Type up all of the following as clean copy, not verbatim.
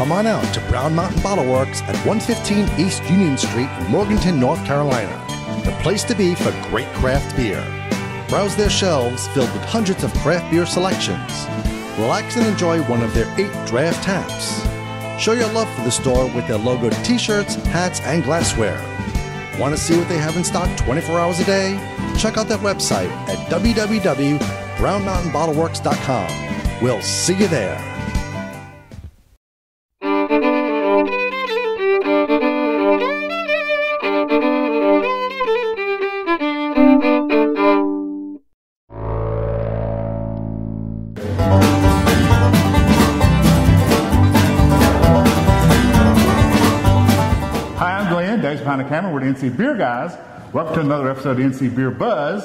come on out to Brown Mountain Bottle Works at 115 East Union Street in Morganton, North Carolina. The place to be for great craft beer. Browse their shelves filled with hundreds of craft beer selections. Relax and enjoy one of their 8 draft taps. Show your love for the store with their logoed t-shirts, hats, and glassware. Want to see what they have in stock 24 hours a day? Check out their website at www.brownmountainbottleworks.com. We'll see you there. Behind the camera, we're the NC Beer guys. Welcome to another episode of NC Beer Buzz.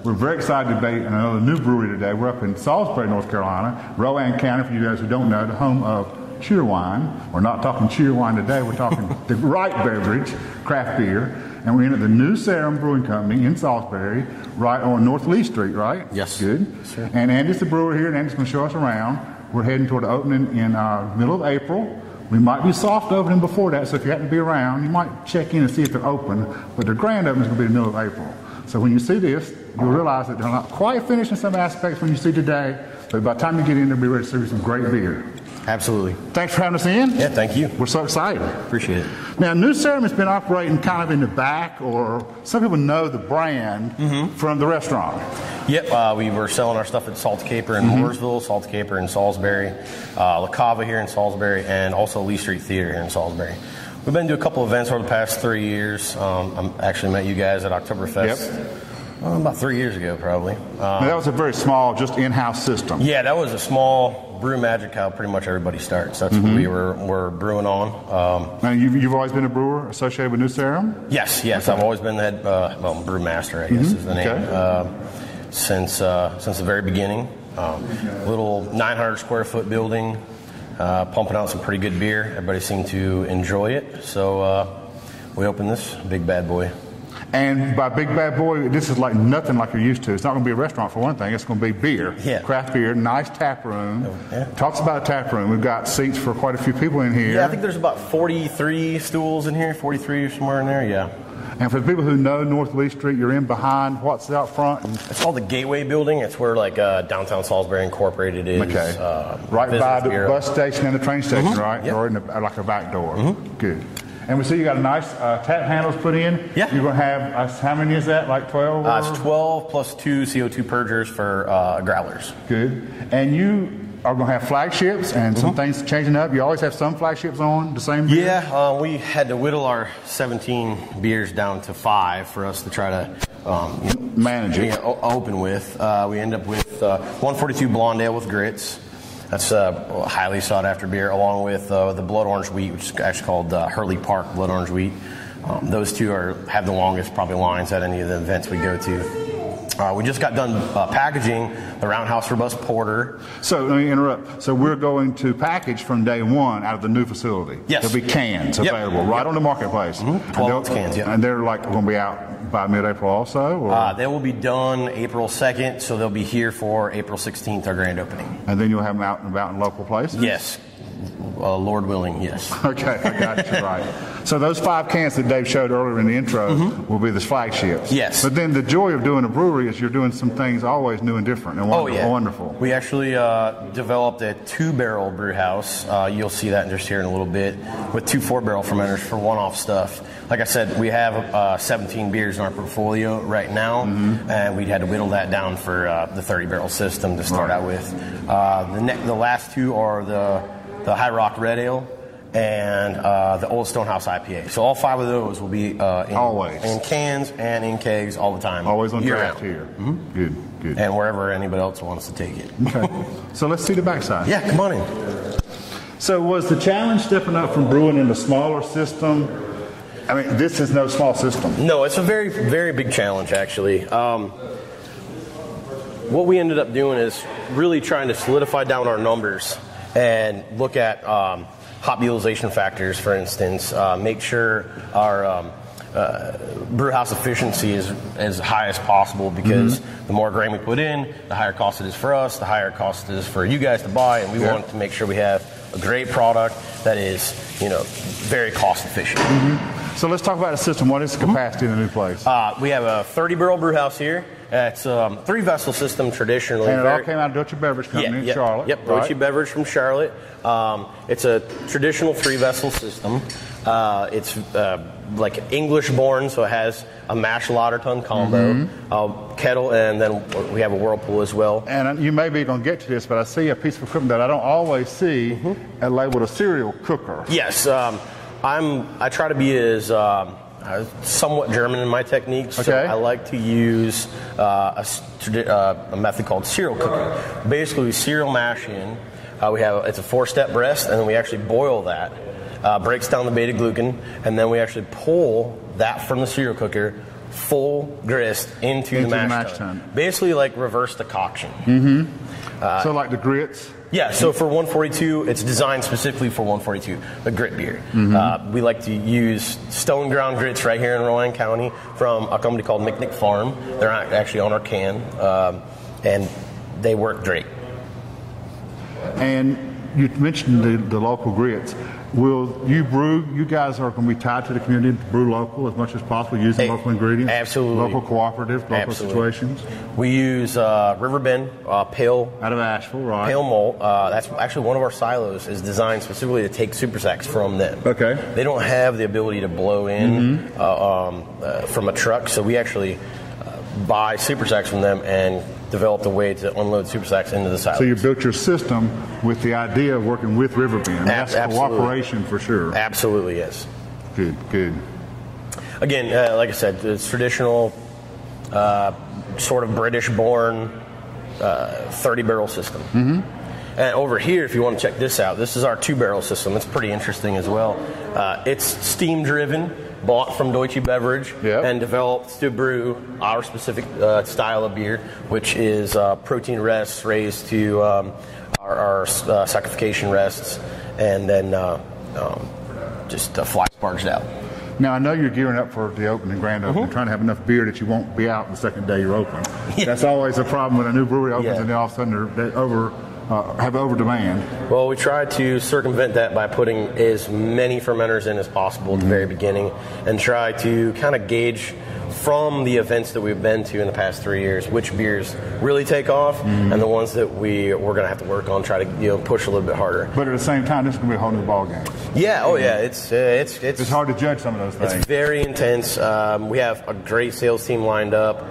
We're very excited to be in another new brewery today. We're up in Salisbury, North Carolina, Rowan County, for you guys who don't know, the home of cheer wine. We're not talking cheer wine today, we're talking the right beverage, craft beer. And we're in at the new Sarum Brewing Company in Salisbury, right on North Lee Street, right? Yes. Good. Sure. And Andy's the brewer here, and Andy's going to show us around. We're heading toward the opening in middle of April. We might be soft opening before that, so if you happen to be around, you might check in and see if they're open, but the grand opening is going to be in the middle of April. So when you see this, you'll realize that they're not quite finished in some aspects when you see today, but by the time you get in, they'll be ready to serve you some great beer. Absolutely. Thanks for having us in. Yeah, thank you. We're so excited. Appreciate it. Now, New Sarum has been operating kind of in the back, or some people know the brand from the restaurant. Yep, we were selling our stuff at Salt Caper in Mooresville, Salt Caper in Salisbury, La Cava here in Salisbury, and also Lee Street Theater here in Salisbury. We've been to a couple events over the past 3 years. I actually met you guys at Oktoberfest. Yep. About 3 years ago, probably. Now, that was a very small, just in-house system. Yeah, that was a small brew magic how pretty much everybody starts. That's what we were brewing on. Now, you've always been a brewer associated with New Sarum? Yes. Okay. I've always been the head, brewmaster, I guess is the name, since the very beginning. Little 900 square foot building, pumping out some pretty good beer. Everybody seemed to enjoy it, so we opened this big bad boy. And by big bad boy, this is like nothing like you're used to. It's not going to be a restaurant for one thing. It's going to be beer, craft beer, nice tap room. Talks about a tap room. We've got seats for quite a few people in here. Yeah, I think there's about 43 stools in here, 43 or somewhere in there, yeah. And for the people who know North Lee Street, you're in behind what's out front? It's called the Gateway Building. It's where like downtown Salisbury Incorporated is. Okay. Right by the bus station and the train station, right? Yep. Or in like a back door. Good. And we see you got a nice tap handles put in. Yeah. You're going to have, how many is that, like 12? It's 12 plus 2 CO2 purgers for growlers. Good. And you are going to have flagships and some things changing up. You always have some flagships on, the same beer? Yeah, we had to whittle our 17 beers down to 5 for us to try to manage it. Yeah, open with. We end up with 142 Blonde Ale with grits. That's a highly sought after beer, along with the blood orange wheat, which is actually called Hurley Park blood orange wheat. Those two have the longest probably lines at any of the events we go to. We just got done packaging the Roundhouse Robust Porter. So let me interrupt. So we're going to package from day one out of the new facility. Yes. There'll be cans available right on the marketplace. 12 cans, And they're like going to be out by mid-April also? Or? They will be done April 2nd, so they'll be here for April 16th, our grand opening. And then you'll have them out and about in local places? Yes. Lord willing, yes. Okay, I got you right. So those 5 cans that Dave showed earlier in the intro will be the flagships. Yes. But then the joy of doing a brewery is you're doing some things always new and different and wonderful. We actually developed a 2-barrel brew house. You'll see that just here in a little bit, with 2 4-barrel fermenters for one-off stuff. Like I said, we have 17 beers in our portfolio right now, and we had to whittle that down for the 30-barrel system to start out with. The last 2 are the High Rock Red Ale and the Old Stonehouse IPA. So all 5 of those will be in cans and in kegs all the time. Always on draft here. Good. And wherever anybody else wants to take it. Okay. So let's see the backside. Yeah, come on in. So was the challenge stepping up from brewing in a smaller system? I mean, this is no small system. No, it's a very, very big challenge, actually. What we ended up doing is really trying to solidify down our numbers and look at hop utilization factors, for instance, make sure our brew house efficiency is as high as possible, because the more grain we put in, the higher cost it is for us, the higher cost it is for you guys to buy, and we want to make sure we have a great product that is, very cost efficient. So let's talk about the system. What is the capacity in the new place? We have a 30-barrel brew house here. It's a 3-vessel system traditionally. And it all came out of Deutsche Beverage Company in Charlotte. Yep, Deutsche Beverage from Charlotte. It's a traditional 3-vessel system. It's like English born, so it has a mash lauter ton combo, kettle, and then we have a whirlpool as well. And you may be going to get to this, but I see a piece of equipment that I don't always see labeled a cereal cooker. Yes, I try to be as somewhat German in my techniques. So I like to use a method called cereal cooking. Basically, we cereal mash in. It's a 4-step breast, and then we actually boil that. Breaks down the beta glucan, and then we actually pull that from the cereal cooker, full grist into the mash tun. Basically, like reverse decoction. So like the grits. Yeah, so for 142, it's designed specifically for 142, the grit beer. We like to use stone ground grits right here in Rowan County from a company called McNick Farm. They're actually on our can, and they work great. And you mentioned the local grits. Will you brew? You guys are going to be tied to the community to brew local as much as possible, using local ingredients, absolutely, local cooperatives, local situations. We use Riverbend pale out of Asheville, right? Pale malt. That's actually one of our silos is designed specifically to take super sacks from them. Okay. They don't have the ability to blow in from a truck, so we actually buy super sacks from them and developed a way to unload super sacks into the silos. So you built your system with the idea of working with Riverbend. That's cooperation for sure. Absolutely, yes. Good. Again, like I said, it's traditional, sort of British-born 30-barrel system. And over here, if you want to check this out, this is our 2-barrel system. It's pretty interesting as well. It's steam-driven. Bought from Deutsche Beverage and developed to brew our specific style of beer, which is protein rests raised to our saccharification rests, and then just fly sparged out. Now, I know you're gearing up for the opening, grand opening, trying to have enough beer that you won't be out the second day you're open. That's always a problem when a new brewery opens and then all of a sudden they have over demand. Well, we try to circumvent that by putting as many fermenters in as possible at the very beginning, and try to kind of gauge from the events that we've been to in the past 3 years which beers really take off, and the ones that we're going to have to work on, try to push a little bit harder. But at the same time, this is going to be a whole new ball game. Yeah, it's hard to judge some of those things. It's very intense. We have a great sales team lined up.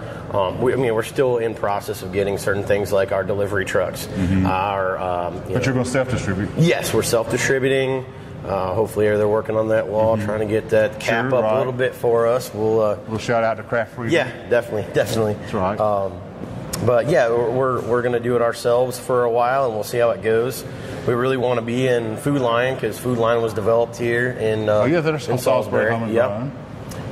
We're still in process of getting certain things like our delivery trucks. But you're going to self-distribute? Yes, we're self-distributing. Hopefully they're working on that wall, trying to get that cap up a little bit for us. We'll shout out to Craft Freezer. Yeah, definitely. That's right. But yeah, we're going to do it ourselves for a while, and we'll see how it goes. We really want to be in Food Lion because Food Lion was developed here in Salisbury. Yep.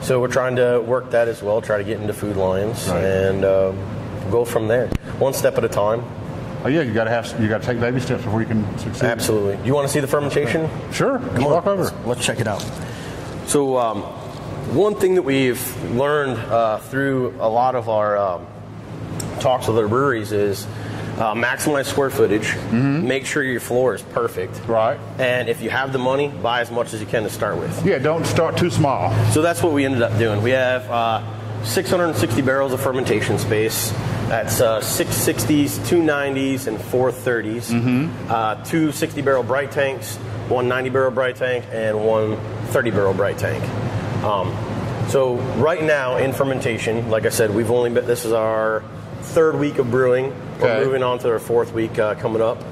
So we're trying to work that as well, try to get into Food Lions, and go from there, one step at a time. Oh yeah, you got to take baby steps before you can succeed. Absolutely. You want to see the fermentation? Sure. Come on, walk over. Let's check it out. So one thing that we've learned through a lot of our talks with other breweries is maximize square footage. Make sure your floor is perfect. Right. And if you have the money, buy as much as you can to start with. Yeah, don't start too small. So that's what we ended up doing. We have 660 barrels of fermentation space. That's 660s, 290s, and 430s. 2 60-barrel bright tanks, 1 90-barrel bright tank, and 1 30-barrel bright tank. So right now in fermentation, like I said, this is our 3rd week of brewing. We're moving on to our 4th week coming up.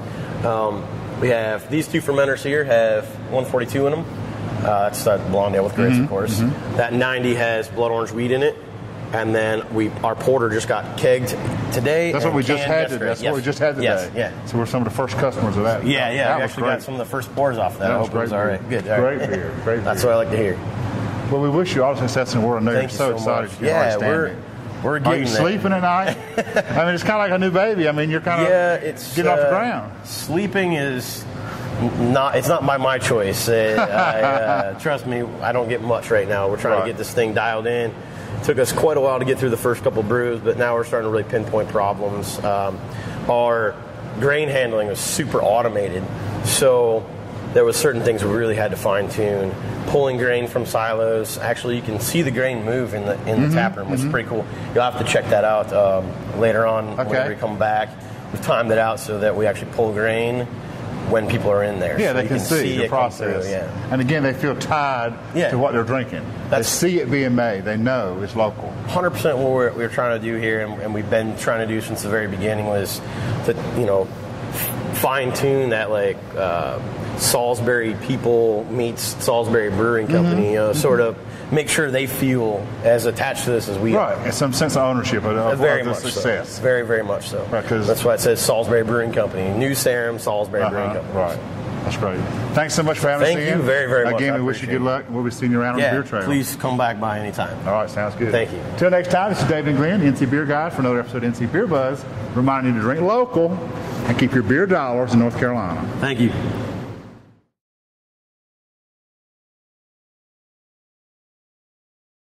We have these 2 fermenters here have 142 in them. That's that blonde ale with grapes, of course. That 90 has blood orange wheat in it. And then our porter just got kegged today. That's what we just had today. That's what we just had today. Yes, yeah. So we're some of the first customers of that. Yeah. We actually got some of the first pours off that. I hope it was all right. Good. Great beer. Great beer. That's what I like to hear. Well, we wish you all the success in the world. I know you're so excited. Yeah, we're getting. Are you sleeping at night? I mean, it's kind of like a new baby. I mean, you're kind of getting off the ground. Sleeping is it's not by my choice. Trust me, I don't get much right now. We're trying to get this thing dialed in. Took us quite a while to get through the first couple brews, but now we're starting to really pinpoint problems. Our grain handling is super automated, so there was certain things we really had to fine tune. Pulling grain from silos. Actually, you can see the grain move in the tap room, which is pretty cool. You'll have to check that out later on whenever we come back. We've timed it out so that we actually pull grain when people are in there. Yeah, so they can see the process. And again, they feel tied to what they're drinking. They see it being made. They know it's local. 100% what we're trying to do here, and we've been trying to do since the very beginning, was to, fine tune that Salisbury people meets Salisbury Brewing Company, sort of make sure they feel as attached to this as we are. Right, and some sense of ownership of the success. So. Very, very much so. Right, that's why it says Salisbury Brewing Company. New Sarum, Salisbury Brewing Company. Right. That's great. Thanks so much for having us in. Thank you very, very much. Again, we wish you good luck. We'll be seeing you around on the beer trail. Please come back by anytime. All right, sounds good. Thank you. Till next time, this is David and Glenn, NC Beer Guide, for another episode of NC Beer Buzz, reminding you to drink local and keep your beer dollars in North Carolina. Thank you.